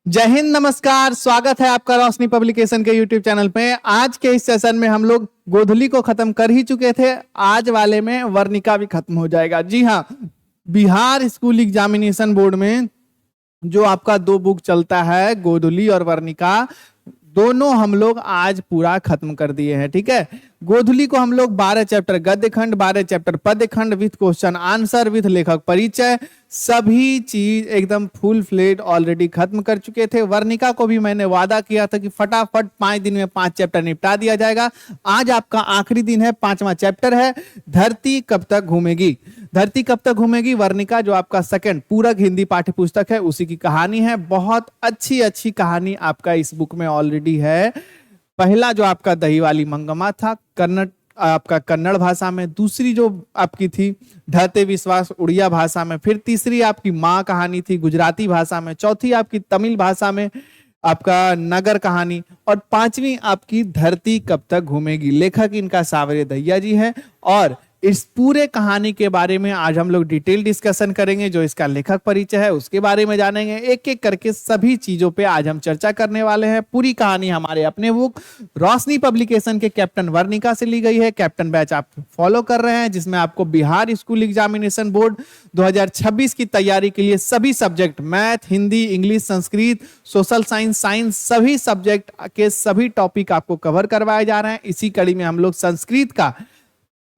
जय हिंद, नमस्कार। स्वागत है आपका रोशनी पब्लिकेशन के यूट्यूब चैनल पे। आज के इस सेशन में हम लोग गोधली को खत्म कर ही चुके थे। आज वाले में वर्णिका भी खत्म हो जाएगा। जी हाँ, बिहार स्कूल एग्जामिनेशन बोर्ड में जो आपका दो बुक चलता है, गोधली और वर्णिका, दोनों हम लोग आज पूरा खत्म कर दिए हैं। ठीक है, गोधली को हम लोग 12 चैप्टर गद्य खंड, 12 चैप्टर पद्य खंड विथ क्वेश्चन आंसर विथ लेखक परिचय, सभी चीज एकदम फुल फ्लेड ऑलरेडी खत्म कर चुके थे। वर्णिका को भी मैंने वादा किया था कि फटाफट 5 दिन में 5 चैप्टर निपटा दिया जाएगा। आज आपका आखिरी दिन है, 5वां चैप्टर है, धरती कब तक घूमेगी। धरती कब तक घूमेगी वर्णिका, जो आपका सेकंड पूरक हिंदी पाठ्य पुस्तक है, उसी की कहानी है। बहुत अच्छी अच्छी कहानी आपका इस बुक में ऑलरेडी है। पहला जो आपका दही वाली मंगमा था कन्नड़ भाषा में, दूसरी जो आपकी थी ढहते विश्वास उड़िया भाषा में, फिर तीसरी आपकी माँ कहानी थी गुजराती भाषा में, चौथी आपकी तमिल भाषा में आपका नगर कहानी, और 5वीं आपकी धरती कब तक घूमेगी। लेखक इनका सावरे दैया जी है। और इस पूरे कहानी के बारे में आज हम लोग डिटेल डिस्कशन करेंगे। जो इसका लेखक परिचय है उसके बारे में जानेंगे, एक एक करके सभी चीजों पे आज हम चर्चा करने वाले हैं। पूरी कहानी हमारे अपने बुक रोशनी पब्लिकेशन के कैप्टन वर्णिका से ली गई है। कैप्टन बैच आप फॉलो कर रहे हैं, जिसमें आपको बिहार स्कूल एग्जामिनेशन बोर्ड 2026 की तैयारी के लिए सभी subject, math, Hindi, English, Sanskrit, social science, सभी सब्जेक्ट के सभी टॉपिक आपको कवर करवाए जा रहे हैं। इसी कड़ी में हम लोग संस्कृत का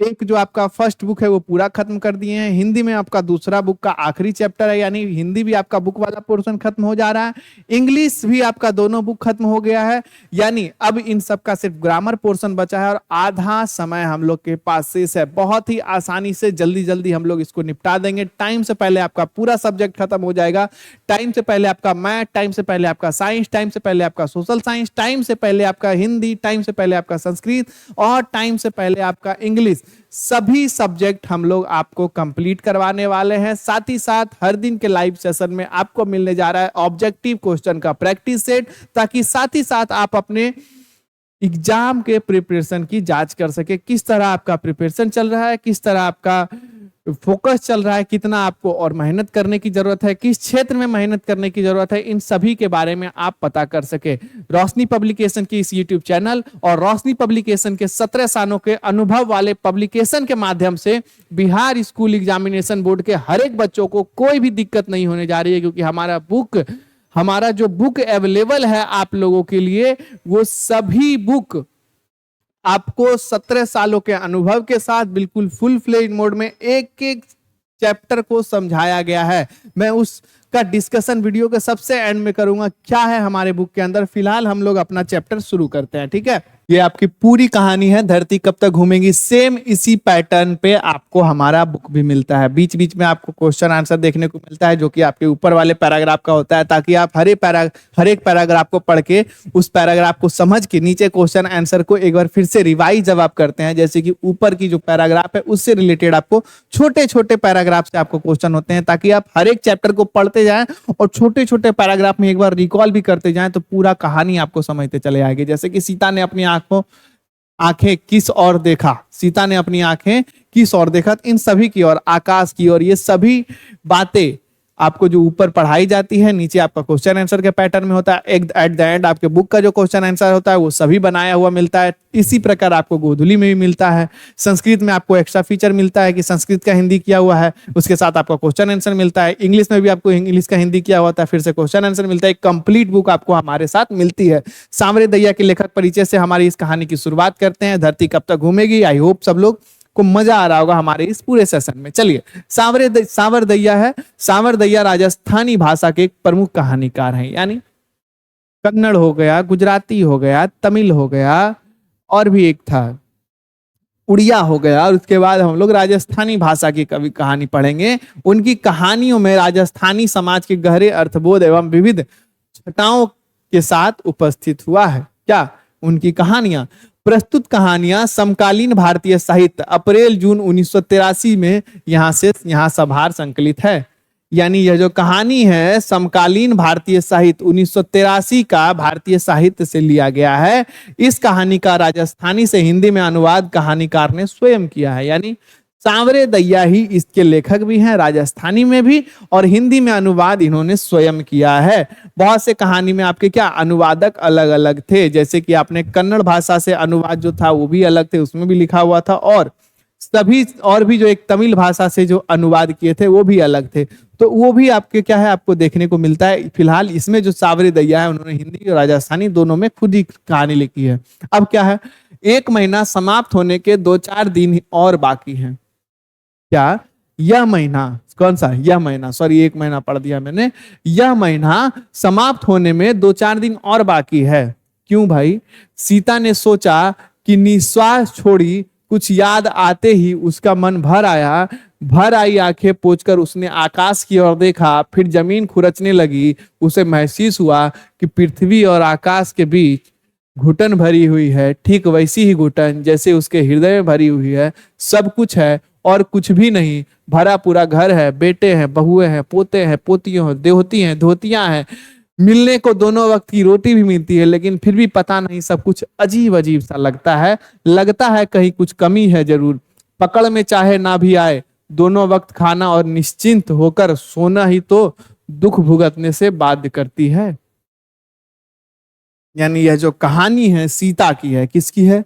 एक जो आपका फर्स्ट बुक है वो पूरा खत्म कर दिए हैं। हिंदी में आपका दूसरा बुक का आखिरी चैप्टर है, यानी हिंदी भी आपका बुक वाला पोर्शन खत्म हो जा रहा है। इंग्लिश भी आपका दोनों बुक खत्म हो गया है, यानी अब इन सब का सिर्फ ग्रामर पोर्शन बचा है और आधा समय हम लोग के पास शेष है। बहुत ही आसानी से जल्दी जल्दी हम लोग इसको निपटा देंगे। टाइम से पहले आपका पूरा सब्जेक्ट खत्म हो जाएगा। टाइम से पहले आपका मैथ, टाइम से पहले आपका साइंस, टाइम से पहले आपका सोशल साइंस, टाइम से पहले आपका हिंदी, टाइम से पहले आपका संस्कृत और टाइम से पहले आपका इंग्लिश, सभी सब्जेक्ट हम लोग आपको कंप्लीट करवाने वाले हैं। साथ ही साथ हर दिन के लाइव सेशन में आपको मिलने जा रहा है ऑब्जेक्टिव क्वेश्चन का प्रैक्टिस सेट, ताकि साथ ही साथ आप अपने एग्जाम के प्रिपरेशन की जांच कर सके। किस तरह आपका प्रिपरेशन चल रहा है, किस तरह आपका फोकस चल रहा है, कितना आपको और मेहनत करने की जरूरत है, किस क्षेत्र में मेहनत करने की जरूरत है, इन सभी के बारे में आप पता कर सके। रोशनी पब्लिकेशन की इस यूट्यूब चैनल और रोशनी पब्लिकेशन के 17 सालों के अनुभव वाले पब्लिकेशन के माध्यम से बिहार स्कूल एग्जामिनेशन बोर्ड के हर एक बच्चों को कोई भी दिक्कत नहीं होने जा रही है, क्योंकि हमारा जो बुक अवेलेबल है आप लोगों के लिए, वो सभी बुक आपको 17 सालों के अनुभव के साथ बिल्कुल फुल फ्लेज मोड में एक एक चैप्टर को समझाया गया है। मैं उसका डिस्कशन वीडियो के सबसे एंड में करूंगा क्या है हमारे बुक के अंदर। फिलहाल हम लोग अपना चैप्टर शुरू करते हैं। ठीक है, ये आपकी पूरी कहानी है, धरती कब तक घूमेगी। सेम इसी पैटर्न पे आपको हमारा बुक भी मिलता है। बीच बीच में आपको क्वेश्चन आंसर देखने को मिलता है, जो कि आपके ऊपर वाले पैराग्राफ का होता है, ताकि आप हर एक पैराग्राफ को पढ़ के उस पैराग्राफ को समझ के नीचे क्वेश्चन आंसर को एक बार फिर से रिवाइज जब आप करते हैं, जैसे कि ऊपर की जो पैराग्राफ है उससे रिलेटेड आपको छोटे छोटे पैराग्राफ से आपको क्वेश्चन होते हैं, ताकि आप हर एक चैप्टर को पढ़ते जाएं और छोटे छोटे पैराग्राफ में एक बार रिकॉल भी करते जाएं, तो पूरा कहानी आपको समझते चले आएगी। जैसे कि सीता ने अपनी आंखें किस ओर देखा, सीता ने अपनी आंखें किस ओर देखा, इन सभी की ओर, आकाश की ओर, ये सभी बातें आपको जो ऊपर पढ़ाई जाती है, नीचे आपका क्वेश्चन आंसर के पैटर्न में होता है। एट द एंड आपके बुक का जो क्वेश्चन आंसर होता है वो सभी बनाया हुआ मिलता है। इसी प्रकार आपको गोधली में भी मिलता है। संस्कृत में आपको एक्स्ट्रा फीचर मिलता है कि संस्कृत का हिंदी किया हुआ है, उसके साथ आपका क्वेश्चन आंसर मिलता है। इंग्लिश में भी आपको इंग्लिश का हिंदी किया हुआ था, फिर से क्वेश्चन आंसर मिलता है। एक कंप्लीट बुक आपको हमारे साथ मिलती है। सावरे दैया के लेखक परिचय से हमारी इस कहानी की शुरुआत करते हैं। धरती कब तक घूमेगी। आई होप सब लोग को मजा आ रहा होगा हमारे इस पूरे सेशन में। चलिए, सावर दैया है। सावर दैया राजस्थानी भाषा के एक प्रमुख कहानीकार हैं, यानी कन्नड़ हो गया, गुजराती हो गया, तमिल हो गया, और भी एक था उड़िया हो गया, और उसके बाद हम लोग राजस्थानी भाषा की कवि कहानी पढ़ेंगे। उनकी कहानियों में राजस्थानी समाज के गहरे अर्थबोध एवं विविध छटाओं के साथ उपस्थित हुआ है। क्या उनकी कहानियां, प्रस्तुत कहानियां समकालीन भारतीय साहित्य अप्रैल जून 1983 में यहाँ सभार संकलित है। यानी यह जो कहानी है समकालीन भारतीय साहित्य 1983 का भारतीय साहित्य से लिया गया है। इस कहानी का राजस्थानी से हिंदी में अनुवाद कहानीकार ने स्वयं किया है। यानी सांवरे दैया ही इसके लेखक भी हैं, राजस्थानी में भी और हिंदी में अनुवाद इन्होंने स्वयं किया है। बहुत से कहानी में आपके क्या अनुवादक अलग अलग थे, जैसे कि आपने कन्नड़ भाषा से अनुवाद जो था वो भी अलग थे, उसमें भी लिखा हुआ था, और सभी और भी जो एक तमिल भाषा से जो अनुवाद किए थे वो भी अलग थे, तो वो भी आपके क्या है आपको देखने को मिलता है। फिलहाल इसमें जो सांवरे दैया है उन्होंने हिंदी और राजस्थानी दोनों में खुद ही कहानी लिखी है। अब क्या है, 1 महीना समाप्त होने के 2-4 दिन और बाकी हैं। क्या, यह महीना, कौन सा, यह महीना, सॉरी 1 महीना पढ़ दिया मैंने, यह महीना समाप्त होने में 2-4 दिन और बाकी है। क्यों भाई? सीता ने सोचा कि निश्वास छोड़ी, कुछ याद आते ही उसका मन भर आया, भर आई आंखें पोंछकर उसने आकाश की ओर देखा, फिर जमीन खुरचने लगी। उसे महसूस हुआ कि पृथ्वी और आकाश के बीच घुटन भरी हुई है, ठीक वैसी ही घुटन जैसे उसके हृदय में भरी हुई है। सब कुछ है और कुछ भी नहीं, भरा पूरा घर है, बेटे हैं, बहुएं हैं, पोते हैं, पोतियों हैं, देहोती हैं, धोतियां हैं, मिलने को दोनों वक्त की रोटी भी मिलती है, लेकिन फिर भी पता नहीं सब कुछ अजीब अजीब सा लगता है कहीं कुछ कमी है जरूर। पकड़ में चाहे ना भी आए, दोनों वक्त खाना और निश्चिंत होकर सोना ही तो दुख भुगतने से बाध्य करती है। यानी यह जो कहानी है सीता की है, किसकी है?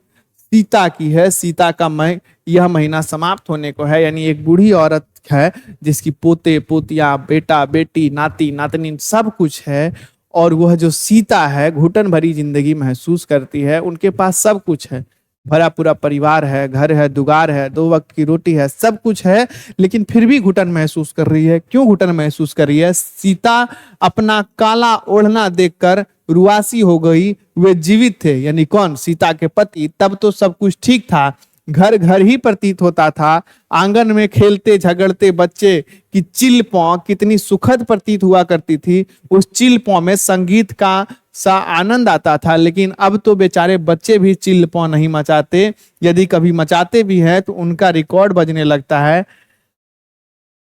सीता की है। सीता का यह महीना समाप्त होने को है, यानी एक बूढ़ी औरत है जिसकी पोते पोतियां, बेटा बेटी, नाती नातनी सब कुछ है, और वह जो सीता है घुटन भरी जिंदगी महसूस करती है। उनके पास सब कुछ है, भरा पूरा परिवार है, घर है, दुगार है, 2 वक्त की रोटी है, सब कुछ है, लेकिन फिर भी घुटन महसूस कर रही है। क्यों घुटन महसूस कर रही है? सीता अपना काला ओढ़ना देखकर रुआसी हो गई। वे जीवित थे, यानी कौन? सीता के पति। तब तो सब कुछ ठीक था, घर घर ही प्रतीत होता था। आंगन में खेलते झगड़ते बच्चे की चिल पौ कितनी सुखद प्रतीत हुआ करती थी। उस चिल पौ में संगीत का सा आनंद आता था, लेकिन अब तो बेचारे बच्चे भी चिल पौ नहीं मचाते, यदि कभी मचाते भी हैं तो उनका रिकॉर्ड बजने लगता है।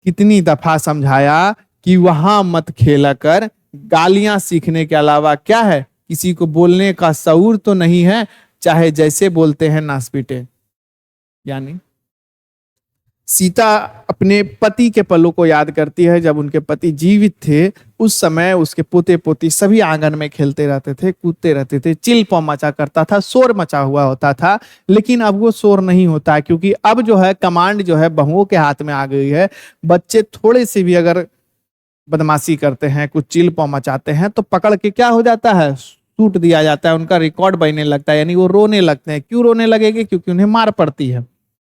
कितनी दफा समझाया कि वहां मत खेला कर, गालियां सीखने के अलावा क्या है, किसी को बोलने का शऊर तो नहीं है, चाहे जैसे बोलते हैं नासपीटे। यानी सीता अपने पति के पलों को याद करती है, जब उनके पति जीवित थे। उस समय उसके पोते पोती सभी आंगन में खेलते रहते थे, कूदते रहते थे, चिल पौ मचा करता था, शोर मचा हुआ होता था। लेकिन अब वो शोर नहीं होता है, क्योंकि अब जो है कमांड जो है बहुओं के हाथ में आ गई है। बच्चे थोड़े से भी अगर बदमाशी करते हैं, कुछ चिल पौ मचाते हैं, तो पकड़ के क्या हो जाता है, सूट दिया जाता है, उनका रिकॉर्ड बनने लगता है, यानी वो रोने लगते हैं। क्यों रोने लगेंगे? क्योंकि उन्हें मार पड़ती है,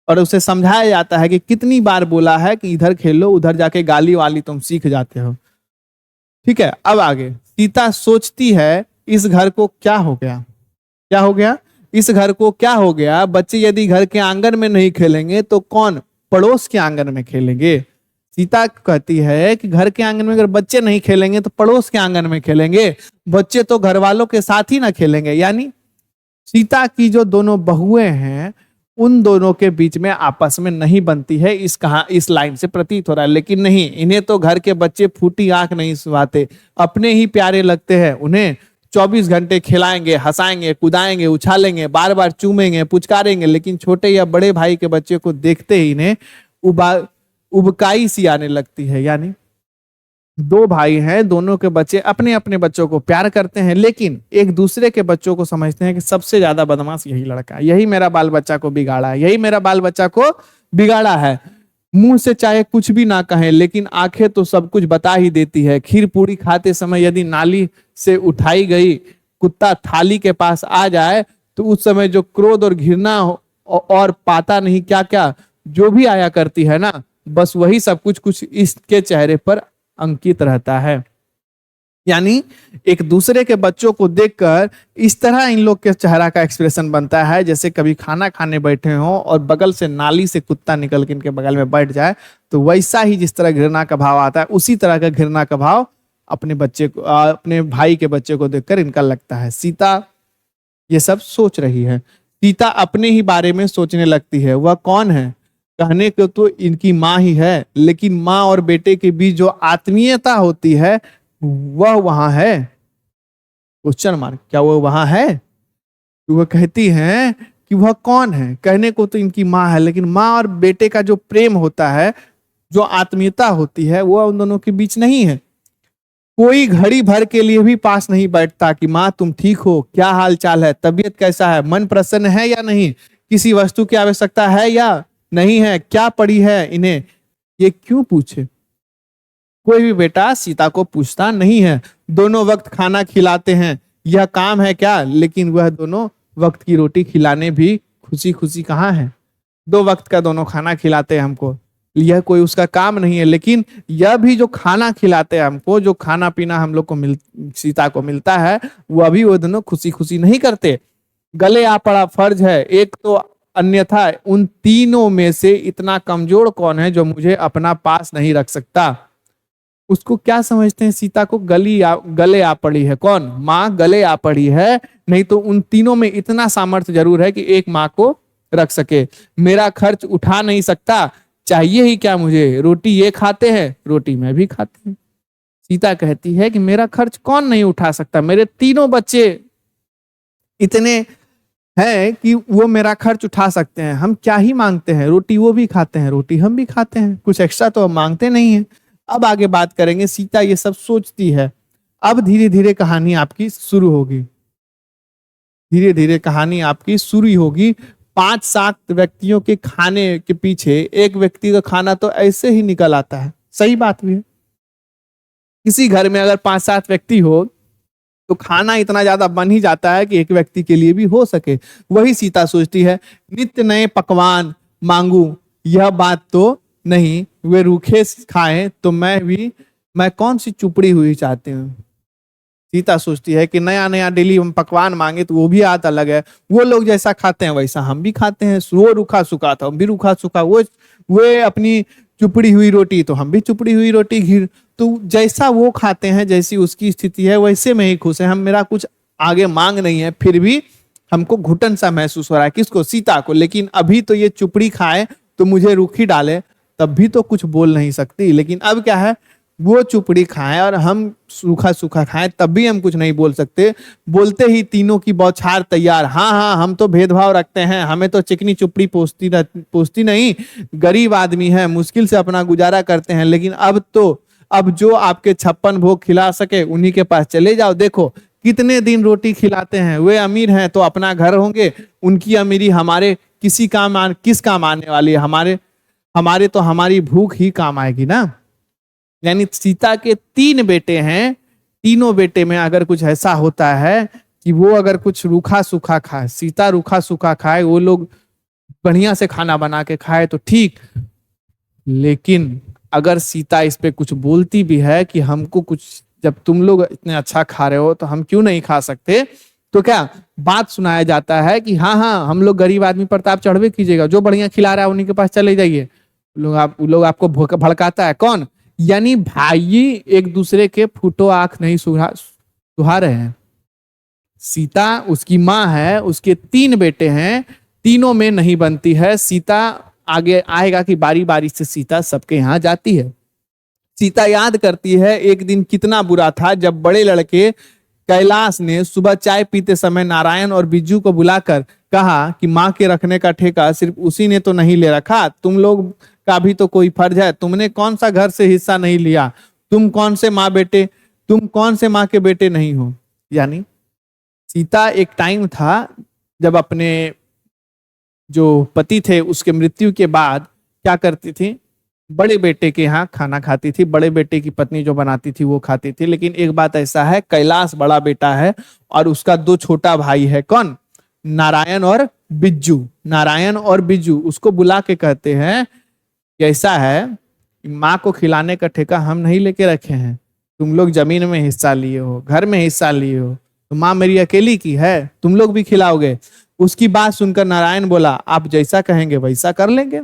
और उसे समझाया जाता है कि कितनी बार बोला है कि इधर खेलो, उधर जाके गाली वाली तुम सीख जाते हो। ठीक है, अब आगे सीता सोचती है इस घर को क्या हो गया, क्या हो गया, इस घर को क्या हो गया। बच्चे यदि घर के आंगन में नहीं खेलेंगे तो कौन पड़ोस के आंगन में खेलेंगे। सीता कहती है कि घर के आंगन में अगर बच्चे नहीं खेलेंगे तो पड़ोस के आंगन में खेलेंगे, बच्चे तो घर वालों के साथ ही ना खेलेंगे। यानी सीता की जो दोनों बहुएं हैं उन दोनों के बीच में आपस में नहीं बनती है, इस लाइन से प्रतीत हो रहा है। लेकिन नहीं, इन्हें तो घर के बच्चे फूटी आंख नहीं सुहाते, अपने ही प्यारे लगते हैं। उन्हें 24 घंटे खिलाएंगे, हंसाएंगे, कुदाएंगे, उछालेंगे, बार बार चूमेंगे, पुचकारेंगे, लेकिन छोटे या बड़े भाई के बच्चे को देखते ही इन्हें उबकाई सी आने लगती है। यानी 2 भाई हैं, दोनों के बच्चे अपने अपने बच्चों को प्यार करते हैं, लेकिन एक दूसरे के बच्चों को समझते हैं कि सबसे ज्यादा बदमाश यही लड़का है, यही मेरा बाल बच्चा को बिगाड़ा है, यही मेरा बाल बच्चा को बिगाड़ा है। मुंह से चाहे कुछ भी ना कहें, लेकिन आंखें तो सब कुछ बता ही देती है। खीर पूरी खाते समय यदि नाली से उठाई गई कुत्ता थाली के पास आ जाए तो उस समय जो क्रोध और घृणा और पाता नहीं क्या क्या जो भी आया करती है ना, बस वही सब कुछ इसके चेहरे पर अंकित रहता है। यानी एक दूसरे के बच्चों को देखकर इस तरह इन लोग के चेहरा का एक्सप्रेशन बनता है, जैसे कभी खाना खाने बैठे हों और बगल से नाली से कुत्ता निकल के इनके बगल में बैठ जाए, तो वैसा ही जिस तरह घृणा का भाव आता है, उसी तरह का घृणा का भाव अपने बच्चे को, अपने भाई के बच्चे को देखकर इनका लगता है। सीता ये सब सोच रही है। सीता अपने ही बारे में सोचने लगती है। वह कौन है? कहने को तो इनकी माँ ही है, लेकिन माँ और बेटे के बीच जो आत्मीयता होती है वह वहां है। क्वेश्चन मार्क, क्या वो वहां है? तो वह कहती हैं कि वह कौन है। कहने को तो इनकी माँ है, लेकिन माँ और बेटे का जो प्रेम होता है, जो आत्मीयता होती है, वो उन दोनों के बीच नहीं है। कोई घड़ी भर के लिए भी पास नहीं बैठता कि माँ तुम ठीक हो, क्या हाल चाल है, तबीयत कैसा है, मन प्रसन्न है या नहीं, किसी वस्तु की आवश्यकता है या नहीं है, क्या पड़ी है इन्हें, ये क्यों पूछे। कोई भी बेटा सीता को पूछता नहीं है। दोनों वक्त खाना खिलाते हैं, यह काम है क्या, लेकिन वह दोनों वक्त की रोटी खिलाने भी खुशी खुशी कहाँ है। 2 वक्त का दोनों खाना खिलाते हैं हमको, यह कोई उसका काम नहीं है। लेकिन यह भी जो खाना खिलाते हैं हमको, जो खाना पीना हम लोग को सीता को मिलता है, वह भी वो दोनों खुशी खुशी नहीं करते। गले आ पड़ा फर्ज है एक तो, अन्यथा उन तीनों में से इतना कमजोर कौन है जो मुझे अपना पास नहीं रख सकता। उसको क्या समझते हैं, सीता को गले आ पड़ी है। कौन, माँ गले आ पड़ी है। नहीं तो उन तीनों में इतना सामर्थ्य जरूर है कि एक माँ को रख सके। मेरा खर्च उठा नहीं सकता, चाहिए ही क्या मुझे, रोटी ये खाते हैं, रोटी मैं भी खाती हूँ। सीता कहती है कि मेरा खर्च कौन नहीं उठा सकता, मेरे तीनों बच्चे इतने हैं कि वो मेरा खर्च उठा सकते हैं। हम क्या ही मांगते हैं, रोटी वो भी खाते हैं, रोटी हम भी खाते हैं, कुछ एक्स्ट्रा तो हम मांगते नहीं है। अब आगे बात करेंगे। सीता ये सब सोचती है। अब धीरे धीरे कहानी आपकी शुरू होगी, धीरे धीरे कहानी आपकी शुरू होगी। 5-7 व्यक्तियों के खाने के पीछे एक व्यक्ति का खाना तो ऐसे ही निकल आता है। सही बात भी है, किसी घर में अगर 5-7 व्यक्ति हो तो खाना इतना ज्यादा बन ही जाता है कि एक व्यक्ति के लिए भी हो सके। वही सीता सोचती है, नित्य नए पकवान मांगू यह बात तो नहीं, वे रूखे खाएं तो मैं कौन सी चुपड़ी हुई चाहती हूँ। सीता सोचती है कि नया नया डेली हम पकवान मांगे तो वो भी बात अलग है। वो लोग जैसा खाते हैं वैसा हम भी खाते हैं, वो रूखा सूखा था हम भी रूखा सूखा, वो अपनी चुपड़ी हुई रोटी तो हम भी चुपड़ी हुई रोटी, घी तो जैसा वो खाते हैं, जैसी उसकी स्थिति है वैसे में ही खुश है हम। मेरा कुछ आगे मांग नहीं है, फिर भी हमको घुटन सा महसूस हो रहा है। किसको, सीता को। लेकिन अभी तो ये चुपड़ी खाए तो मुझे रूखी डाले तब भी तो कुछ बोल नहीं सकती। लेकिन अब क्या है, वो चुपड़ी खाएं और हम सूखा सूखा खाएं तब भी हम कुछ नहीं बोल सकते। बोलते ही तीनों की बौछार तैयार। हाँ हाँ, हम तो भेदभाव रखते हैं, हमें तो चिकनी चुपड़ी पोसती नहीं, गरीब आदमी है, मुश्किल से अपना गुजारा करते हैं। लेकिन अब जो आपके 56 भोग खिला सके उन्हीं के पास चले जाओ। देखो कितने दिन रोटी खिलाते हैं, वे अमीर हैं तो अपना घर होंगे, उनकी अमीरी हमारे किस काम आने वाली है। हमारे तो हमारी भूख ही काम आएगी ना। यानी सीता के 3 बेटे हैं, तीनों बेटे में अगर कुछ ऐसा होता है कि वो अगर कुछ रूखा सूखा खाए, सीता रूखा सूखा खाए, वो लोग बढ़िया से खाना बना के खाए तो ठीक। लेकिन अगर सीता इस पे कुछ बोलती भी है कि हमको कुछ, जब तुम लोग इतने अच्छा खा रहे हो तो हम क्यों नहीं खा सकते, तो क्या बात सुनाया जाता है कि हाँ हाँ, हम लोग गरीब आदमी पर आप चढ़वे कीजिएगा, जो बढ़िया खिला रहा है उन्हीं के पास चले जाइए। लोग आपको भड़काता है। कौन, यानी भाई एक दूसरे के फूटो आंख नहीं सुहा रहे हैं। सीता उसकी माँ है, उसके 3 बेटे हैं, तीनों में नहीं बनती है। सीता आगे आएगा कि बारी बारी से सीता सबके यहाँ जाती है। सीता याद करती है एक दिन कितना बुरा था जब बड़े लड़के कैलाश ने सुबह चाय पीते समय नारायण और बिज्जू को बुलाकर कहा कि माँ के रखने का ठेका सिर्फ उसी ने तो नहीं ले रखा, तुम लोग का भी तो कोई फर्ज है। तुमने कौन सा घर से हिस्सा नहीं लिया, तुम कौन से माँ के बेटे नहीं हो। यानी सीता एक टाइम था जब अपने जो पति थे उसके मृत्यु के बाद क्या करती थी, बड़े बेटे के यहाँ खाना खाती थी, बड़े बेटे की पत्नी जो बनाती थी वो खाती थी। लेकिन एक बात ऐसा है, कैलाश बड़ा बेटा है और उसका 2 छोटा भाई है। कौन, नारायण और बिज्जू। नारायण और बिज्जू उसको बुला के कहते हैं कि ऐसा है, माँ को खिलाने का ठेका हम नहीं लेके रखे हैं, तुम लोग जमीन में हिस्सा लिए हो, घर में हिस्सा लिए हो, तो माँ मेरी अकेली की है, तुम लोग भी खिलाओगे। उसकी बात सुनकर नारायण बोला, आप जैसा कहेंगे वैसा कर लेंगे।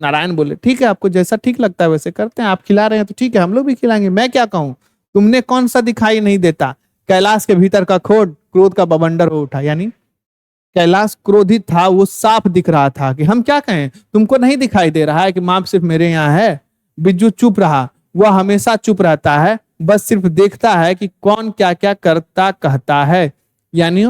नारायण बोले, ठीक है, आपको जैसा ठीक लगता है वैसे करते हैं, आप खिला रहे हैं तो ठीक है, हम लोग भी खिलाएंगे, मैं क्या कहूँ, तुमने कौन सा दिखाई नहीं देता। कैलाश के भीतर का क्रोध का बवंडर हो उठा। यानी कैलाश क्रोधित था, वो साफ दिख रहा था कि हम क्या कहें, तुमको नहीं दिखाई दे रहा है कि माँ सिर्फ मेरे यहाँ है। बिज्जू चुप रहा, वह हमेशा चुप रहता है, बस सिर्फ देखता है कि कौन क्या क्या करता कहता है। यानी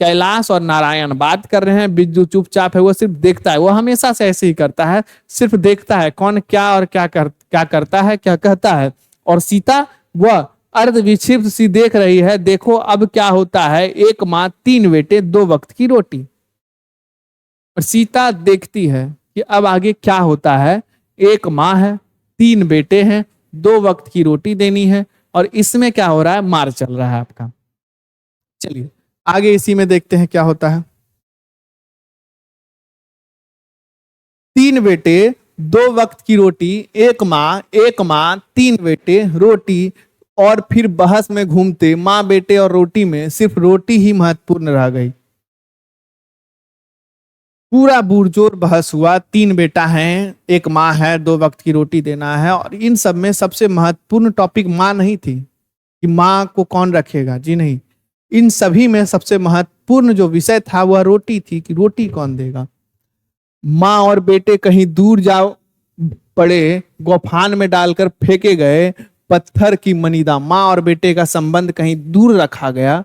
कैलाश और नारायण बात कर रहे हैं, बिज्जू चुपचाप है, वो सिर्फ देखता है, वो हमेशा से ऐसे ही करता है, सिर्फ देखता है कौन क्या और क्या करता है, क्या कहता है। और सीता वह अर्ध विक्षिप्त सी देख रही है, देखो अब क्या होता है, एक माँ तीन बेटे दो वक्त की रोटी। और सीता देखती है कि अब आगे क्या होता है, एक माँ है, तीन बेटे हैं, दो वक्त की रोटी देनी है, और इसमें क्या हो रहा है, मार चल रहा है आपका। चलिए आगे इसी में देखते हैं क्या होता है। तीन बेटे दो वक्त की रोटी, एक माँ तीन बेटे रोटी, और फिर बहस में घूमते माँ बेटे और रोटी में सिर्फ रोटी ही महत्वपूर्ण रह गई। पूरा बुरजोर बहस हुआ, तीन बेटा हैं, एक माँ है, दो वक्त की रोटी देना है, और इन सब में सबसे महत्वपूर्ण टॉपिक माँ नहीं थी कि माँ को कौन रखेगा, जी नहीं, इन सभी में सबसे महत्वपूर्ण जो विषय था वह रोटी थी कि रोटी कौन देगा। माँ और बेटे कहीं दूर जाओ पड़े, गोफान में डालकर फेंके गए पत्थर की मनीदा। माँ और बेटे का संबंध कहीं दूर रखा गया,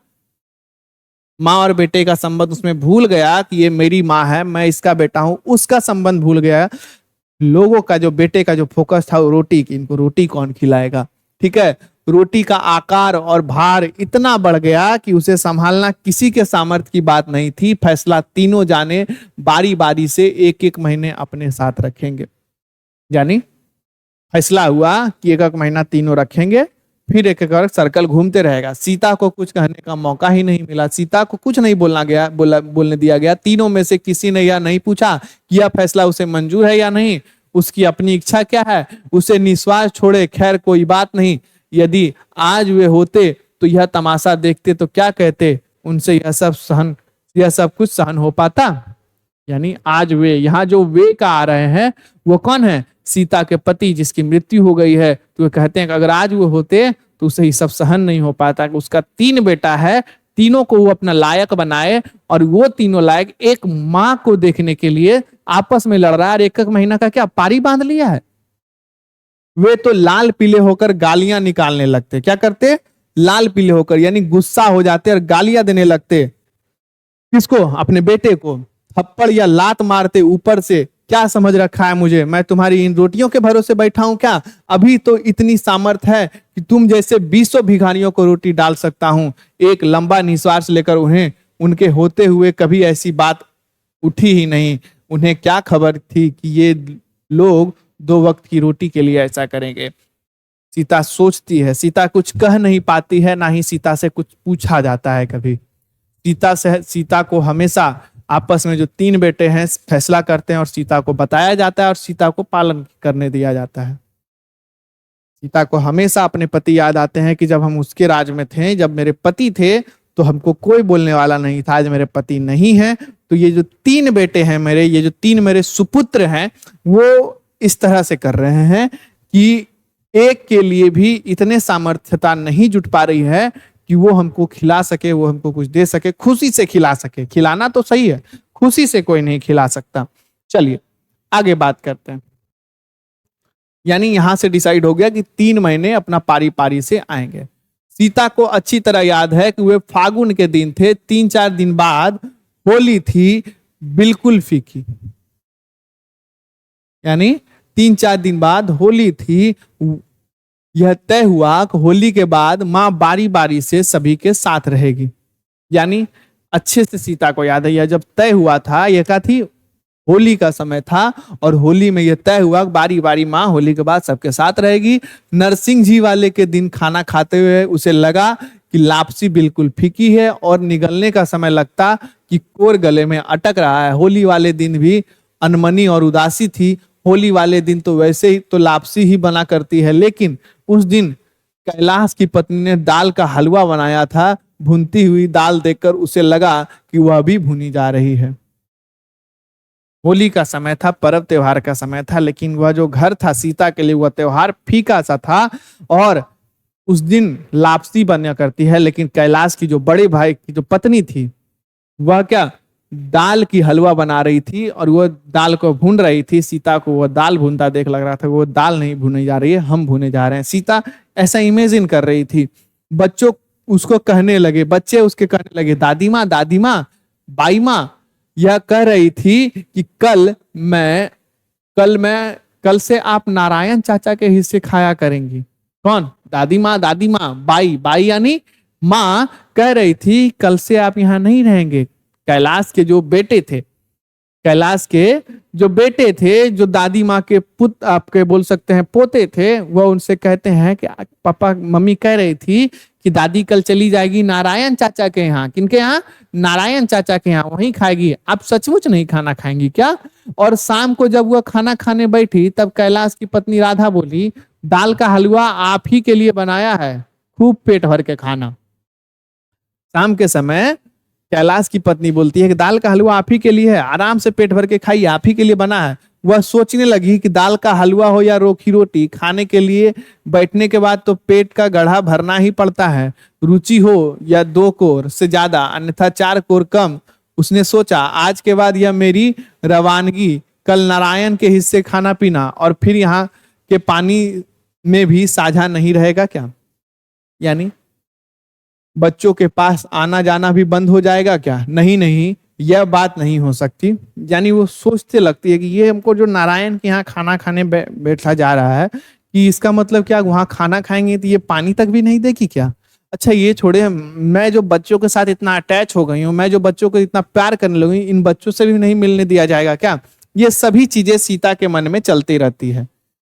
माँ और बेटे का संबंध उसमें भूल गया कि ये मेरी माँ है, मैं इसका बेटा हूं, उसका संबंध भूल गया। लोगों का जो बेटे का जो फोकस था वो रोटी की, इनको रोटी कौन खिलाएगा। ठीक है, रोटी का आकार और भार इतना बढ़ गया कि उसे संभालना किसी के सामर्थ्य की बात नहीं थी। फैसला तीनों जाने बारी बारी से एक एक महीने अपने साथ रखेंगे। यानी फैसला हुआ कि एक एक महीना तीनों रखेंगे, फिर एक एक सर्कल घूमते रहेगा। सीता को कुछ कहने का मौका ही नहीं मिला, सीता को कुछ नहीं बोलने दिया गया। तीनों में से किसी ने यह नहीं पूछा कि यह फैसला उसे मंजूर है या नहीं, उसकी अपनी इच्छा क्या है, उसे निश्वास छोड़े, खैर कोई बात नहीं। यदि आज वे होते तो यह तमाशा देखते तो क्या कहते, उनसे यह सब कुछ सहन हो पाता। यानी आज वे, यहाँ जो वे का आ रहे हैं वो कौन है, सीता के पति जिसकी मृत्यु हो गई है। तो वे कहते हैं कि अगर आज वो होते तो उसे ये सब सहन नहीं हो पाता कि उसका तीन बेटा है, तीनों को वो अपना लायक बनाए, और वो तीनों लायक एक माँ को देखने के लिए आपस में लड़ रहा है, और एक एक महीना का क्या पारी बांध लिया है। वे तो लाल पीले होकर गालियां निकालने लगते। क्या करते, लाल पीले होकर, यानी गुस्सा हो जाते और गालियां देने लगते। किसको, अपने बेटे को। थप्पड़ या लात मारते ऊपर से, क्या समझ रखा है मुझे, मैं तुम्हारी इन रोटियों के भरोसे बैठा हूं क्या, अभी तो इतनी सामर्थ है कि तुम जैसे 20 भिखारियों को रोटी डाल सकता हूं। एक लंबा निश्वास लेकर उनके होते हुए कभी ऐसी बात उठी ही नहीं। उन्हें क्या खबर थी कि ये लोग दो वक्त की रोटी के लिए ऐसा करेंगे। सीता सोचती है, सीता कुछ कह नहीं पाती है, ना ही सीता से कुछ पूछा जाता है कभी। सीता को हमेशा आपस में जो तीन बेटे हैं फैसला करते हैं, और सीता को बताया जाता है और सीता को पालन करने दिया जाता है। सीता को हमेशा अपने पति याद आते हैं कि जब हम उसके राज में थे, जब मेरे पति थे तो हमको कोई बोलने वाला नहीं था, आज मेरे पति नहीं है तो ये जो तीन बेटे हैं मेरे, ये जो तीन मेरे सुपुत्र हैं, वो इस तरह से कर रहे हैं कि एक के लिए भी इतने सामर्थ्यता नहीं जुट पा रही है कि वो हमको खिला सके, वो हमको कुछ दे सके, खुशी से खिला सके। खिलाना तो सही है, खुशी से कोई नहीं खिला सकता। चलिए आगे बात करते हैं। यानी यहां से डिसाइड हो गया कि 3 महीने अपना पारी पारी से आएंगे। सीता को अच्छी तरह याद है कि वे फागुन के दिन थे, 3-4 दिन बाद होली थी, बिल्कुल फीकी। यानी 3-4 दिन बाद होली थी। यह तय हुआ कि होली के बाद माँ बारी बारी से सभी के साथ रहेगी। यानी अच्छे से सीता को याद है, यह जब तय हुआ था, यह क्या थी, होली का समय था, और होली में यह तय हुआ बारी बारी माँ होली के बाद सबके साथ रहेगी। नरसिंह जी वाले के दिन खाना खाते हुए उसे लगा कि लापसी बिल्कुल फीकी है, और निगलने का समय लगता कि कोर गले में अटक रहा है। होली वाले दिन भी अनमनी और उदासी थी। होली वाले दिन तो वैसे ही तो लापसी ही बना करती है, लेकिन उस दिन कैलाश की पत्नी ने दाल का हलवा बनाया था। भुनती हुई दाल देखकर उसे लगा कि वह भी भुनी जा रही है। होली का समय था, पर्व त्योहार का समय था, लेकिन वह जो घर था सीता के लिए वह त्योहार फीका सा था, और उस दिन लापसी बना करती है। लेकिन कैलाश की जो बड़े भाई की जो पत्नी थी, वह क्या दाल की हलवा बना रही थी, और वह दाल को भून रही थी। सीता को वह दाल भूनता देख लग रहा था, वो दाल नहीं भुनी जा रही है, हम भुने जा रहे हैं। सीता ऐसा इमेजिन कर रही थी। बच्चों उसको कहने लगे, बच्चे उसके कहने लगे, दादी माँ, बाई माँ, यह कह रही थी कि कल से आप नारायण चाचा के हिस्से खाया करेंगी। कौन? दादी माँ, बाई यानी माँ कह रही थी कल से आप यहाँ नहीं रहेंगे। कैलाश के जो बेटे थे, जो दादी माँ के पुत्र, आपके बोल सकते हैं पोते थे, वह उनसे कहते हैं कि पापा मम्मी कह रही थी कि दादी कल चली जाएगी नारायण चाचा के यहाँ। किनके यहाँ? नारायण चाचा के यहाँ, वहीं खाएगी। आप सचमुच नहीं खाना खाएंगी क्या? और शाम को जब वह खाना खाने बैठी तब कैलाश की पत्नी राधा बोली, दाल का हलवा आप ही के लिए बनाया है, खूब पेट भर के खाना। शाम के समय कैलाश की पत्नी बोलती है कि दाल का हलवा आप ही के लिए है, आराम से पेट भर के खाइए, आप ही के लिए बना है। वह सोचने लगी कि दाल का हलवा हो या रोखी रोटी, खाने के लिए बैठने के बाद तो पेट का गड्ढा भरना ही पड़ता है, रुचि हो या 2 कोर से ज्यादा, अन्यथा 4 कोर कम। उसने सोचा आज के बाद यह मेरी रवानगी, कल नारायण के हिस्से खाना पीना और फिर यहाँ के पानी में भी साझा नहीं रहेगा क्या? यानी बच्चों के पास आना जाना भी बंद हो जाएगा क्या? नहीं, यह बात नहीं हो सकती। यानी वो सोचते लगती है कि ये हमको जो नारायण के यहाँ खाना खाने बैठा जा रहा है, कि इसका मतलब क्या वहां खाना खाएंगे तो ये पानी तक भी नहीं देगी क्या? अच्छा ये छोड़े, मैं जो बच्चों के साथ इतना अटैच हो गई हूँ, मैं जो बच्चों को इतना प्यार करने लगी, इन बच्चों से भी नहीं मिलने दिया जाएगा क्या? ये सभी चीजें सीता के मन में चलती रहती है।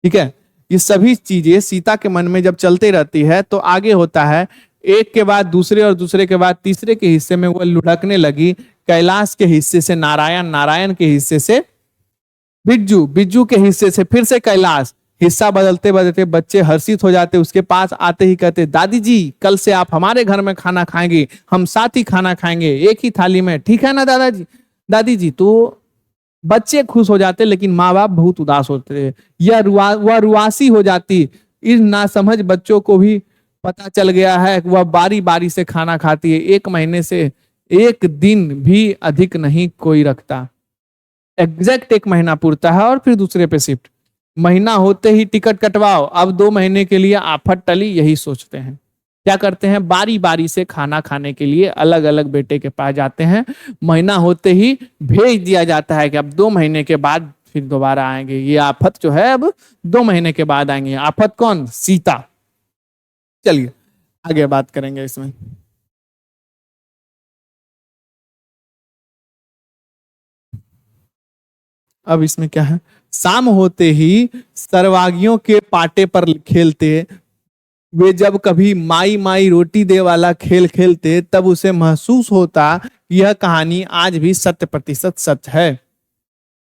ठीक है, ये सभी चीजें सीता के मन में जब चलती रहती है तो आगे होता है, एक के बाद दूसरे और दूसरे के बाद तीसरे के हिस्से में वह लुढ़कने लगी। कैलाश के हिस्से से नारायण, नारायण के हिस्से से बिज्जू, बिज्जू के हिस्से से फिर से कैलाश। हिस्सा बदलते बदलते बच्चे हर्षित हो जाते, उसके पास आते ही कहते, दादी जी कल से आप हमारे घर में खाना खाएंगे, हम साथ ही खाना खाएंगे, एक ही थाली में, ठीक है ना दादाजी, दादी जी। तो बच्चे खुश हो जाते लेकिन माँ बाप बहुत उदास होते। वह रुआसी हो जाती। इस नासमझ बच्चों को भी पता चल गया है कि वह बारी बारी से खाना खाती है, 1 महीने से 1 दिन भी अधिक नहीं कोई रखता। एग्जैक्ट 1 महीना पूरता है और फिर दूसरे पे शिफ्ट। महीना होते ही टिकट कटवाओ, अब 2 महीने के लिए आफत टली, यही सोचते हैं। क्या करते हैं? बारी बारी से खाना खाने के लिए अलग अलग बेटे के पास जाते हैं। महीना होते ही भेज दिया जाता है कि अब 2 महीने के बाद फिर दोबारा आएंगे। ये आफत जो है अब 2 महीने के बाद आएंगे। आफत कौन? सीता। चलिए आगे बात करेंगे इसमें। अब इसमें क्या है? शाम होते ही सर्वागियों के पाटे पर खेलते, वे जब कभी माई माई रोटी दे वाला खेल खेलते तब उसे महसूस होता कि यह कहानी आज भी 100% सच है।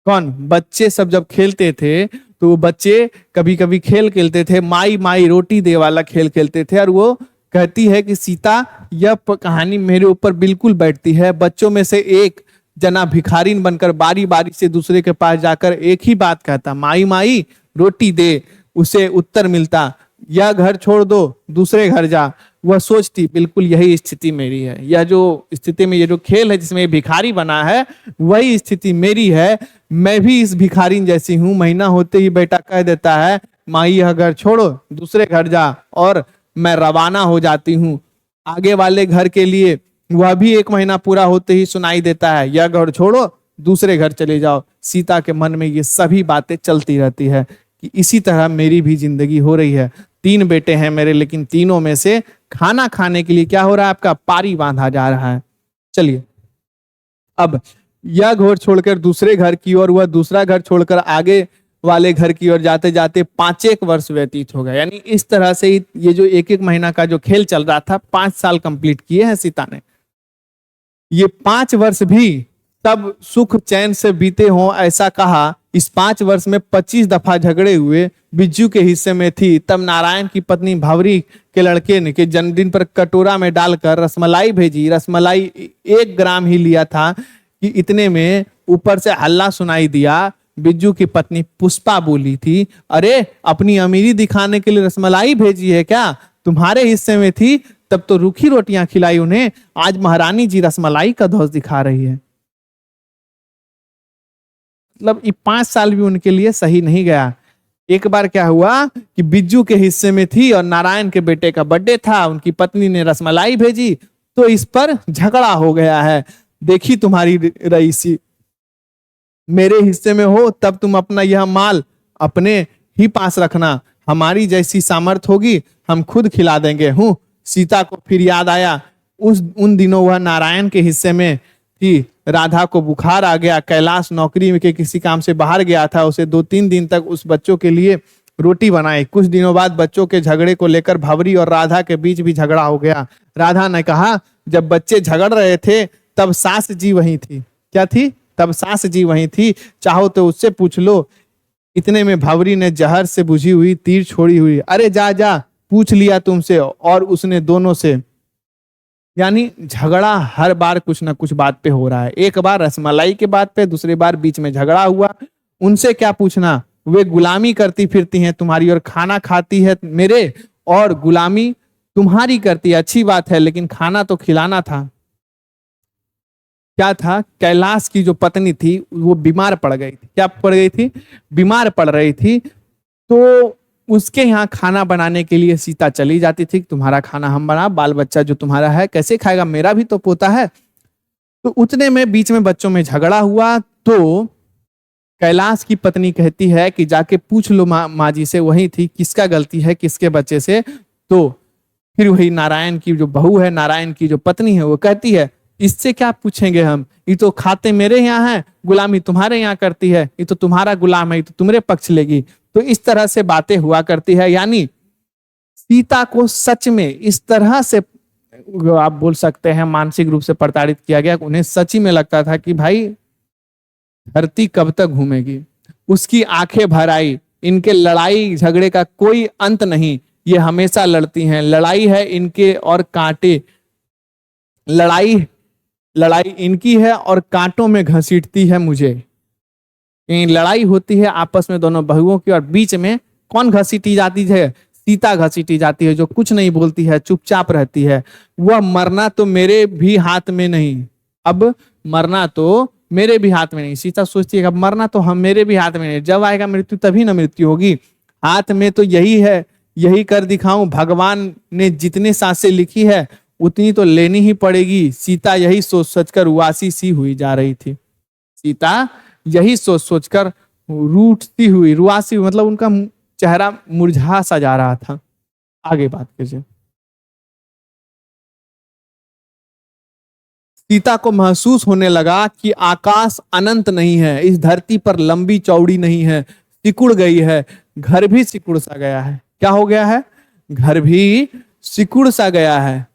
कौन? बच्चे सब जब खेलते थे तो वो बच्चे कभी कभी खेल खेलते थे, माई माई रोटी दे वाला खेल खेलते थे, और वो कहती है कि सीता यह कहानी मेरे ऊपर बिल्कुल बैठती है। बच्चों में से एक जना भिखारीन बनकर बारी बारी से दूसरे के पास जाकर एक ही बात कहता, माई माई रोटी दे। उसे उत्तर मिलता, यह घर छोड़ दो, दूसरे घर जा। वह सोचती बिल्कुल यही स्थिति मेरी है। यह जो स्थिति में ये जो खेल है जिसमें भिखारी बना है, वही स्थिति मेरी है। मैं भी इस भिखारीन जैसी हूं। महीना होते ही बेटा कह देता है, माई यह घर छोड़ो, दूसरे घर जा, और मैं रवाना हो जाती हूँ आगे वाले घर के लिए। वह भी 1 महीना पूरा होते ही सुनाई देता है, यह घर छोड़ो, दूसरे घर चले जाओ। सीता के मन में ये सभी बातें चलती रहती है कि इसी तरह मेरी भी जिंदगी हो रही है। 3 बेटे हैं मेरे, लेकिन तीनों में से खाना खाने के लिए क्या हो रहा है? आपका पारी बांधा जा रहा है। चलिए, अब यह घर छोड़कर दूसरे घर की ओर, वह दूसरा घर छोड़कर आगे वाले घर की ओर जाते जाते 5 वर्ष व्यतीत हो गए। यानी इस तरह से ये जो 1 महीना का जो खेल चल रहा था, 5 साल कंप्लीट किए हैं सीता ने। ये 5 वर्ष भी तब सुख चैन से बीते हों ऐसा कहा। इस 5 वर्ष में 25 दफा झगड़े हुए। बिज्जू के हिस्से में थी तब नारायण की पत्नी भावरी के लड़के ने के जन्मदिन पर कटोरा में डालकर रसमलाई भेजी। रसमलाई 1 ग्राम ही लिया था कि इतने में ऊपर से हल्ला सुनाई दिया। बिज्जू की पत्नी पुष्पा बोली थी, अरे अपनी अमीरी दिखाने के लिए रसमलाई भेजी है क्या? तुम्हारे हिस्से में थी तब तो रूखी रोटियां खिलाई उन्हें, आज महारानी जी रसमलाई का धौस दिखा रही है। मतलब ये 5 साल भी उनके लिए सही नहीं गया। एक बार क्या हुआ कि बिज्जू के हिस्से में थी और नारायण के बेटे का बर्थडे था, उनकी पत्नी ने रसमलाई भेजी, तो इस पर झगड़ा हो गया है। देखी तुम्हारी रईसी, मेरे हिस्से में हो तब तुम अपना यह माल अपने ही पास रखना, हमारी जैसी सामर्थ होगी हम खुद खिला देंगे। हूँ सीता को फिर याद आया, उन दिनों वह नारायण के हिस्से में थी। राधा को बुखार आ गया, कैलाश नौकरी के किसी काम से बाहर गया था, उसे 2-3 दिन तक उस बच्चों के लिए रोटी बनाई। कुछ दिनों बाद बच्चों के झगड़े को लेकर भंवरी और राधा के बीच भी झगड़ा हो गया। राधा ने कहा, जब बच्चे झगड़ रहे थे तब सास जी वहीं थी। क्या थी? तब सास जी वहीं थी, चाहो तो उससे पूछ लो। इतने में भंवरी ने जहर से बुझी हुई तीर छोड़ी हुई, अरे जा जा, पूछ लिया तुमसे और उसने दोनों से। यानी झगड़ा हर बार कुछ ना कुछ बात पे हो रहा है। एक बार रसमलाई के बात पे, दूसरी बार बीच में झगड़ा हुआ। उनसे क्या पूछना, वे गुलामी करती फिरती हैं तुम्हारी और खाना खाती है मेरे, और गुलामी तुम्हारी करती है। अच्छी बात है, लेकिन खाना तो खिलाना था। क्या था? कैलाश की जो पत्नी थी वो बीमार पड़ गई थी। क्या पड़ गई थी? बीमार पड़ रही थी। तो उसके यहाँ खाना बनाने के लिए सीता चली जाती थी, तुम्हारा खाना हम बना, बाल बच्चा जो तुम्हारा है कैसे खाएगा, मेरा भी तो पोता है। तो उतने में बीच में बच्चों में झगड़ा हुआ, तो कैलाश की पत्नी कहती है कि जाके पूछ लो माँ जी से, वही थी, किसका गलती है किसके बच्चे से। तो फिर वही नारायण की जो बहू है, नारायण की जो पत्नी है, वो कहती है, इससे क्या पूछेंगे हम, ये तो खाते मेरे यहाँ है, गुलामी तुम्हारे यहाँ करती है, ये तो तुम्हारा गुलाम है, ये तो तुम्हारे पक्ष लेगी। तो इस तरह से बातें हुआ करती है। यानी सीता को सच में इस तरह से आप बोल सकते हैं मानसिक रूप से प्रताड़ित किया गया, उन्हें सच ही में लगता था कि भाई धरती कब तक घूमेगी। उसकी आंखें भर आई, इनके लड़ाई झगड़े का कोई अंत नहीं, ये हमेशा लड़ती हैं, लड़ाई है इनके और कांटे, लड़ाई लड़ाई इनकी है और कांटों में घसीटती है मुझे। लड़ाई होती है आपस में दोनों बहुओं की, और बीच में कौन घसीटी जाती है? सीता घसीटी जाती है, जो कुछ नहीं बोलती है, चुपचाप रहती है। वह मरना तो मेरे भी हाथ में नहीं, अब मरना तो मेरे भी हाथ में नहीं। सीता सोचती है अब मरना तो हम मेरे भी हाथ में नहीं, जब आएगा मृत्यु तभी ना मृत्यु होगी। हाथ में तो यही है, यही कर दिखाऊं, भगवान ने जितने सांसें लिखी है उतनी तो लेनी ही पड़ेगी। सीता यही सोच सोचकर उदासी सी हुई जा रही थी। सीता यही सोच सोचकर रूठती हुई, रुआसी, मतलब उनका चेहरा मुरझा सा जा रहा था। आगे बात कीजिए। सीता को महसूस होने लगा कि आकाश अनंत नहीं है, इस धरती पर लंबी चौड़ी नहीं है, सिकुड़ गई है, घर भी सिकुड़ सा गया है। क्या हो गया है? घर भी सिकुड़ सा गया है।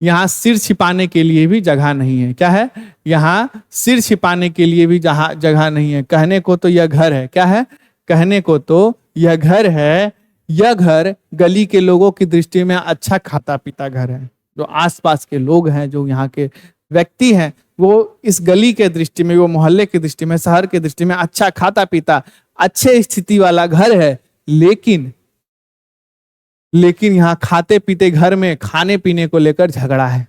यहाँ सिर छिपाने के लिए भी जगह नहीं है। क्या है? यहाँ सिर छिपाने के लिए भी जगह नहीं है। कहने को तो यह घर है। क्या है? कहने को तो यह घर है। यह घर गली के लोगों की दृष्टि में अच्छा खाता पीता घर है। जो आसपास के लोग हैं, जो यहाँ के व्यक्ति हैं, वो इस गली के दृष्टि में, वो मोहल्ले की दृष्टि में, शहर की दृष्टि में अच्छा खाता पीता, अच्छे स्थिति वाला घर है। लेकिन यहाँ खाते पीते घर में खाने पीने को लेकर झगड़ा है।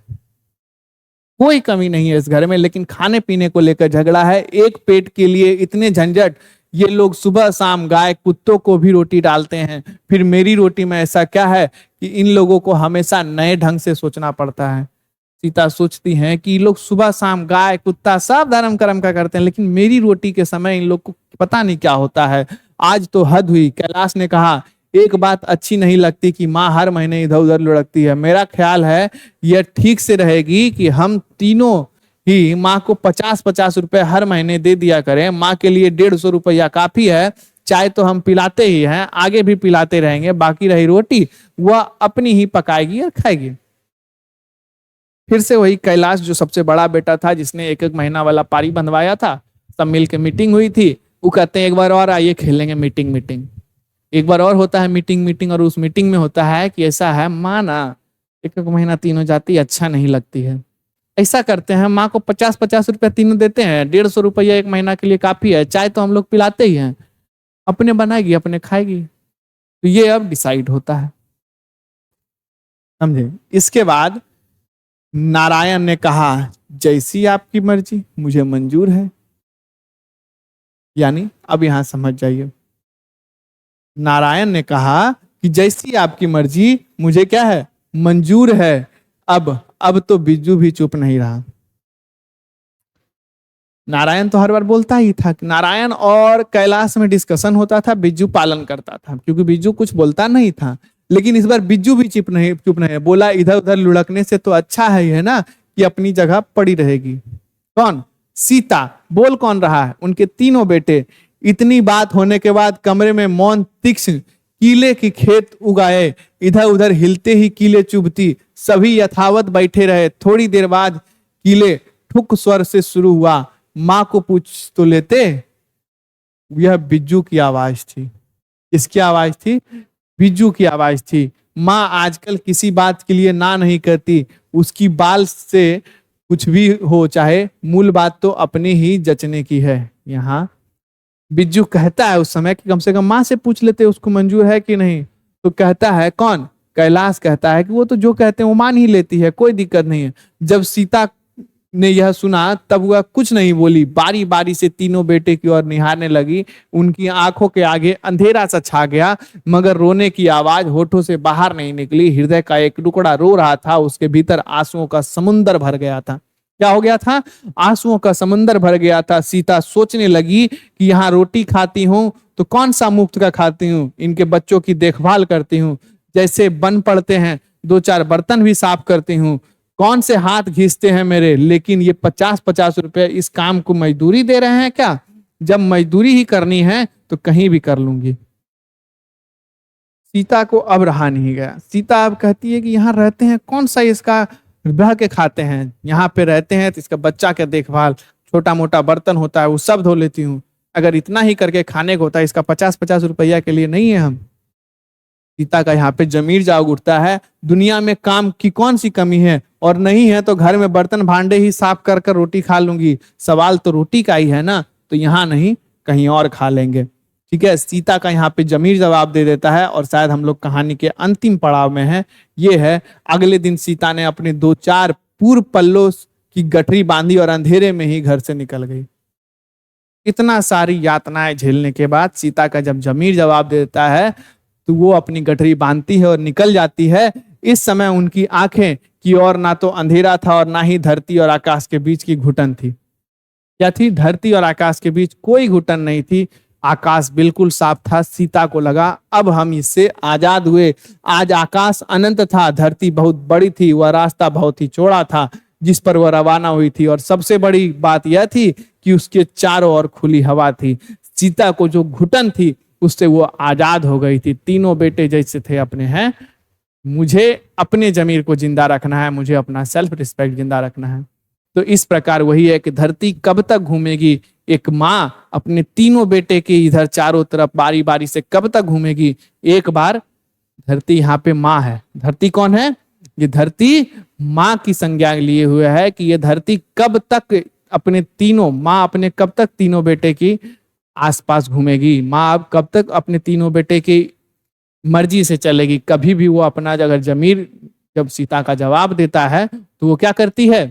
कोई कमी नहीं है इस घर में, लेकिन खाने पीने को लेकर झगड़ा है। एक पेट के लिए इतने झंझट। ये लोग सुबह शाम गाय कुत्तों को भी रोटी डालते हैं, फिर मेरी रोटी में ऐसा क्या है कि इन लोगों को हमेशा नए ढंग से सोचना पड़ता है। सीता सोचती हैं कि ये लोग सुबह शाम गाय कुत्ता सब धर्म कर्म का करते हैं, लेकिन मेरी रोटी के समय इन लोग को पता नहीं क्या होता है। आज तो हद हुई। कैलाश ने कहा, एक बात अच्छी नहीं लगती कि माँ हर महीने इधर उधर लुढ़कती है। मेरा ख्याल है यह ठीक से रहेगी कि हम तीनों ही माँ को 50-50 रुपए हर महीने दे दिया करें। माँ के लिए 150 रुपया काफी है। चाय तो हम पिलाते ही हैं, आगे भी पिलाते रहेंगे। बाकी रही रोटी, वह अपनी ही पकाएगी और खाएगी। फिर से वही कैलाश, जो सबसे बड़ा बेटा था, जिसने 1-1 महीना वाला पारी बंधवाया था, सब मिलकर मीटिंग हुई थी। वो कहते हैं एक बार और आइए खेलेंगे मीटिंग। एक बार और होता है मीटिंग, और उस मीटिंग में होता है कि ऐसा है, माँ ना 1-1 महीना तीनों जाती अच्छा नहीं लगती है। ऐसा करते हैं, माँ को 50-50 रुपया तीनों देते हैं, 150 रुपया 1 महीना के लिए काफी है। चाय तो हम लोग पिलाते ही हैं, अपने बनाएगी अपने खाएगी। तो ये अब डिसाइड होता है, समझे। इसके बाद नारायण ने कहा जैसी आपकी मर्जी, मुझे मंजूर है। यानी अब यहां समझ जाइए, नारायण ने कहा कि जैसी आपकी मर्जी, मुझे क्या है, मंजूर है। अब तो बिज्जू भी चुप नहीं रहा। नारायण तो हर बार बोलता ही था। नारायण और कैलाश में डिस्कशन होता था, बिज्जू पालन करता था, क्योंकि बिज्जू कुछ बोलता नहीं था। लेकिन इस बार बिज्जू भी चुप नहीं बोला। इधर उधर लुढ़कने से तो अच्छा है ना कि अपनी जगह पड़ी रहेगी। कौन? सीता। बोल कौन रहा है? उनके तीनों बेटे। इतनी बात होने के बाद कमरे में मौन तीक्ष्ण, कीले की खेत उगाए, इधर उधर हिलते ही कीले चुभती, सभी यथावत बैठे रहे। थोड़ी देर बाद कीले ठुक स्वर से शुरू हुआ, मां को पूछ तो लेते। यह बिज्जू की आवाज थी। किसकी आवाज थी? बिज्जू की आवाज थी। मां आजकल किसी बात के लिए ना नहीं करती, उसकी बाल से कुछ भी हो, चाहे मूल बात तो अपने ही जचने की है। यहाँ बिज्जू कहता है उस समय कि कम से कम मां से पूछ लेते उसको मंजूर है कि नहीं। तो कहता है कौन? कैलाश कहता है कि वो तो जो कहते हैं वो मान ही लेती है, कोई दिक्कत नहीं है। जब सीता ने यह सुना तब वह कुछ नहीं बोली, बारी बारी से तीनों बेटे की ओर निहारने लगी। उनकी आंखों के आगे अंधेरा सा छा गया, मगर रोने की आवाज होठों से बाहर नहीं निकली। हृदय का एक टुकड़ा रो रहा था, उसके भीतर आंसुओं का समुंदर भर गया था। क्या हो गया था? आंसुओं का समुंदर भर गया था। सीता सोचने लगी कि यहाँ रोटी खाती हूँ तो कौन सा मुफ्त का खाती हूँ, इनके बच्चों की देखभाल करती हूँ, जैसे बन पड़ते हैं दो चार बर्तन भी साफ करती हूँ, कौन से हाथ घिसते हैं मेरे। लेकिन ये 50-50 रुपए इस काम को मजदूरी दे रहे हैं क्या? जब मजदूरी ही करनी है तो कहीं भी कर लूंगी। सीता को अब रहा नहीं गया। सीता अब कहती है कि यहाँ रहते हैं कौन सा इसका बह के खाते हैं, यहाँ पे रहते हैं तो इसका बच्चा का देखभाल, छोटा मोटा बर्तन होता है वो सब धो लेती हूँ। अगर इतना ही करके खाने को होता है, इसका 50-50 रुपया के लिए नहीं है हम। सीता का यहाँ पे जमीर जाग उठता है। दुनिया में काम की कौन सी कमी है, और नहीं है तो घर में बर्तन भांडे ही साफ कर कर रोटी खा लूंगी। सवाल तो रोटी का ही है ना, तो यहाँ नहीं कहीं और खा लेंगे। ठीक है, सीता का यहाँ पे जमीर जवाब दे देता है। और शायद हम लोग कहानी के अंतिम पड़ाव में है। ये है, अगले दिन सीता ने अपने 2-4 पूर्व पल्लों की गठरी बांधी और अंधेरे में ही घर से निकल गई। इतना सारी यातनाएं झेलने के बाद सीता का जब जमीर जवाब दे देता है तो वो अपनी गठरी बांधती है और निकल जाती है। इस समय उनकी आंखें की ओर ना तो अंधेरा था और ना ही धरती और आकाश के बीच की घुटन थी। क्या थी? धरती और आकाश के बीच कोई घुटन नहीं थी। आकाश बिल्कुल साफ था। सीता को लगा अब हम इससे आजाद हुए। आज आकाश अनंत था, धरती बहुत बड़ी थी, वह रास्ता बहुत ही चौड़ा था जिस पर वह रवाना हुई थी। और सबसे बड़ी बात यह थी कि उसके चारों ओर खुली हवा थी। सीता को जो घुटन थी उससे वो आजाद हो गई थी। तीनों बेटे जैसे थे अपने हैं, मुझे अपने जमीर को जिंदा रखना है, मुझे अपना सेल्फ रिस्पेक्ट जिंदा रखना है। तो इस प्रकार वही है कि धरती कब तक घूमेगी। एक माँ अपने तीनों बेटे के इधर चारों तरफ बारी बारी से कब तक घूमेगी। एक बार धरती यहाँ पे माँ है। धरती कौन है? ये धरती माँ की संज्ञा लिए हुए है कि ये धरती कब तक अपने तीनों, माँ अपने कब तक तीनों बेटे की आसपास घूमेगी। माँ अब कब तक अपने तीनों बेटे की मर्जी से चलेगी। कभी भी वो अपना अगर जमीर जब सीता का जवाब देता है तो वो क्या करती है?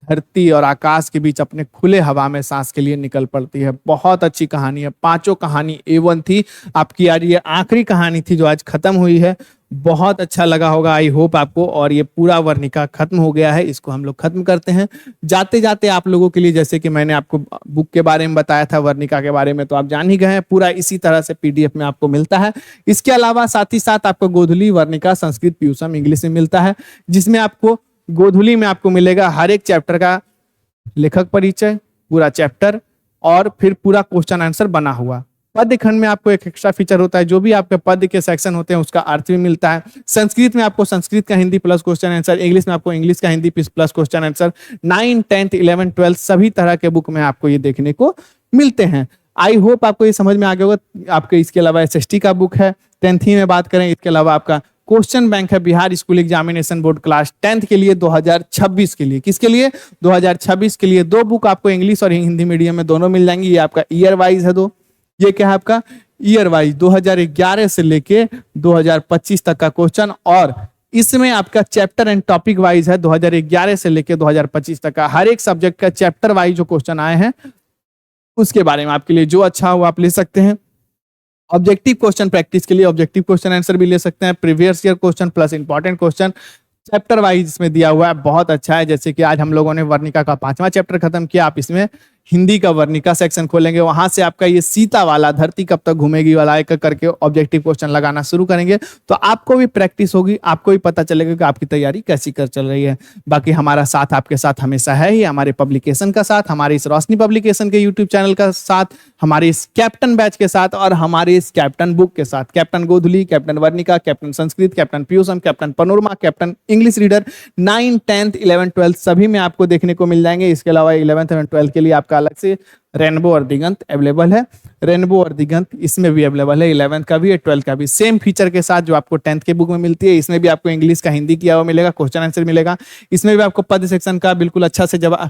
धरती और आकाश के बीच अपने खुले हवा में सांस के लिए निकल पड़ती है। बहुत अच्छी कहानी है। पांचों कहानी A1 थी। आपकी यार ये आखिरी कहानी थी जो आज खत्म हुई है। बहुत अच्छा लगा होगा, आई होप आपको। और ये पूरा वर्णिका खत्म हो गया है, इसको हम लोग खत्म करते हैं। जाते जाते आप लोगों के लिए, जैसे कि मैंने आपको बुक के बारे में बताया था, वर्णिका के बारे में तो आप जान ही गए हैं। पूरा इसी तरह से PDF में आपको मिलता है। इसके अलावा साथ ही साथ आपको गोधुली, वर्णिका, संस्कृत, पियूषम, इंग्लिश में मिलता है, जिसमें आपको गोधुली में आपको मिलेगा हर एक चैप्टर का लेखक परिचय, पूरा चैप्टर, और फिर पूरा क्वेश्चन आंसर बना हुआ। पद्य खंड में आपको एक एक्स्ट्रा फीचर होता है, जो भी आपके पद्य के सेक्शन होते हैं उसका अर्थ भी मिलता है। संस्कृत में आपको संस्कृत का Hindi plus question answer, English में आपको इंग्लिश का हिंदी प्लस क्वेश्चन आंसर। 9, 10, 11, 12 सभी तरह के बुक में आपको ये देखने को मिलते हैं। आई होप आपको ये समझ में आ गया होगा। आपके इसके अलावा SST का बुक है 10th में बात करें। इसके अलावा आपका क्वेश्चन बैंक है Bihar school examination board class 10th के लिए 2026 के लिए। किसके लिए? 2026 के लिए। 2 बुक आपको इंग्लिश और हिंदी मीडियम में दोनों मिल जाएंगी। ये आपका ईयर वाइज है। ये क्या है? आपका ईयर वाइज 2011 से लेके 2025 तक का क्वेश्चन, और इसमें आपका चैप्टर एंड टॉपिक वाइज है 2011 से लेकर 2025 तक का हर एक सब्जेक्ट का चैप्टर वाइज जो क्वेश्चन आए हैं उसके बारे में आपके लिए जो अच्छा हो आप ले सकते हैं। ऑब्जेक्टिव क्वेश्चन प्रैक्टिस के लिए ऑब्जेक्टिव क्वेश्चन आंसर भी ले सकते हैं, previous year question plus important question chapter wise इसमें दिया हुआ है, बहुत अच्छा है। जैसे कि आज हम लोगों ने वर्णिका का 5वां चैप्टर खत्म किया, आप इसमें हिंदी का वर्णिका सेक्शन खोलेंगे, वहां से आपका ये सीता वाला धरती कब तक घूमेगी वाला एक करके ऑब्जेक्टिव क्वेश्चन लगाना शुरू करेंगे, तो आपको भी प्रैक्टिस होगी, आपको भी पता चलेगा कि आपकी तैयारी कैसी कर चल रही है। बाकी हमारा साथ आपके साथ हमेशा है ही, हमारे पब्लिकेशन का साथ, हमारे इस रोशनी पब्लिकेशन के यूट्यूब चैनल का साथ, हमारे इस कैप्टन बैच के साथ और हमारे इस कैप्टन बुक के साथ, captain Godhuli, captain Varnika, captain Sanskrit, captain Piyusham, captain panorama, captain English reader 9, 10th, 11th, 12th सभी में आपको देखने को मिल जाएंगे। इसके अलावा 11th और 12th के लिए आपका अलग से रेनबो और दिगंत अवेलेबल है, रेनबो और दिगंत इसमें भी अवेलेबल है, 11th का भी है 12th का भी, सेम फीचर के साथ जो आपको 10th के बुक में मिलती है। इसमें भी आपको इंग्लिश का हिंदी किया हुआ मिलेगा, क्वेश्चन आंसर मिलेगा, इसमें भी आपको पद सेक्शन का बिल्कुल अच्छा से जवाब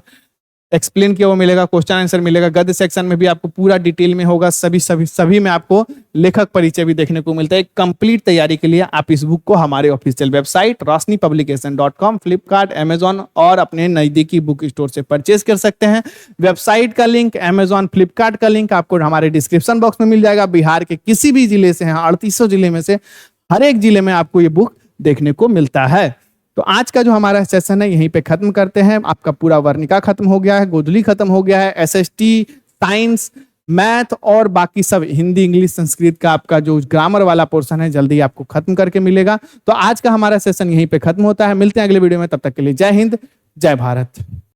एक्सप्लेन किया हुआ मिलेगा, क्वेश्चन आंसर मिलेगा, गद्य सेक्शन में भी आपको पूरा डिटेल में होगा, सभी में आपको लेखक परिचय भी देखने को मिलता है। कंप्लीट तैयारी के लिए आप इस बुक को हमारे official website roshnipublication.com, Flipkart, Amazon और अपने नजदीकी बुक स्टोर से परचेज कर सकते हैं। वेबसाइट का लिंक, अमेजॉन, फ्लिपकार्ट का लिंक आपको हमारे डिस्क्रिप्शन बॉक्स में मिल जाएगा। बिहार के किसी भी जिले से हैं, 3800 जिले में से हर एक जिले में आपको ये बुक देखने को मिलता है। तो आज का जो हमारा सेशन है यहीं पे खत्म करते हैं। आपका पूरा वर्णिका खत्म हो गया है, गोधुली खत्म हो गया है, एसएसटी, साइंस, मैथ और बाकी सब हिंदी, इंग्लिश, संस्कृत का आपका जो ग्रामर वाला पोर्शन है जल्दी आपको खत्म करके मिलेगा। तो आज का हमारा सेशन यहीं पे खत्म होता है। मिलते हैं अगले वीडियो में, तब तक के लिए जय हिंद, जय भारत।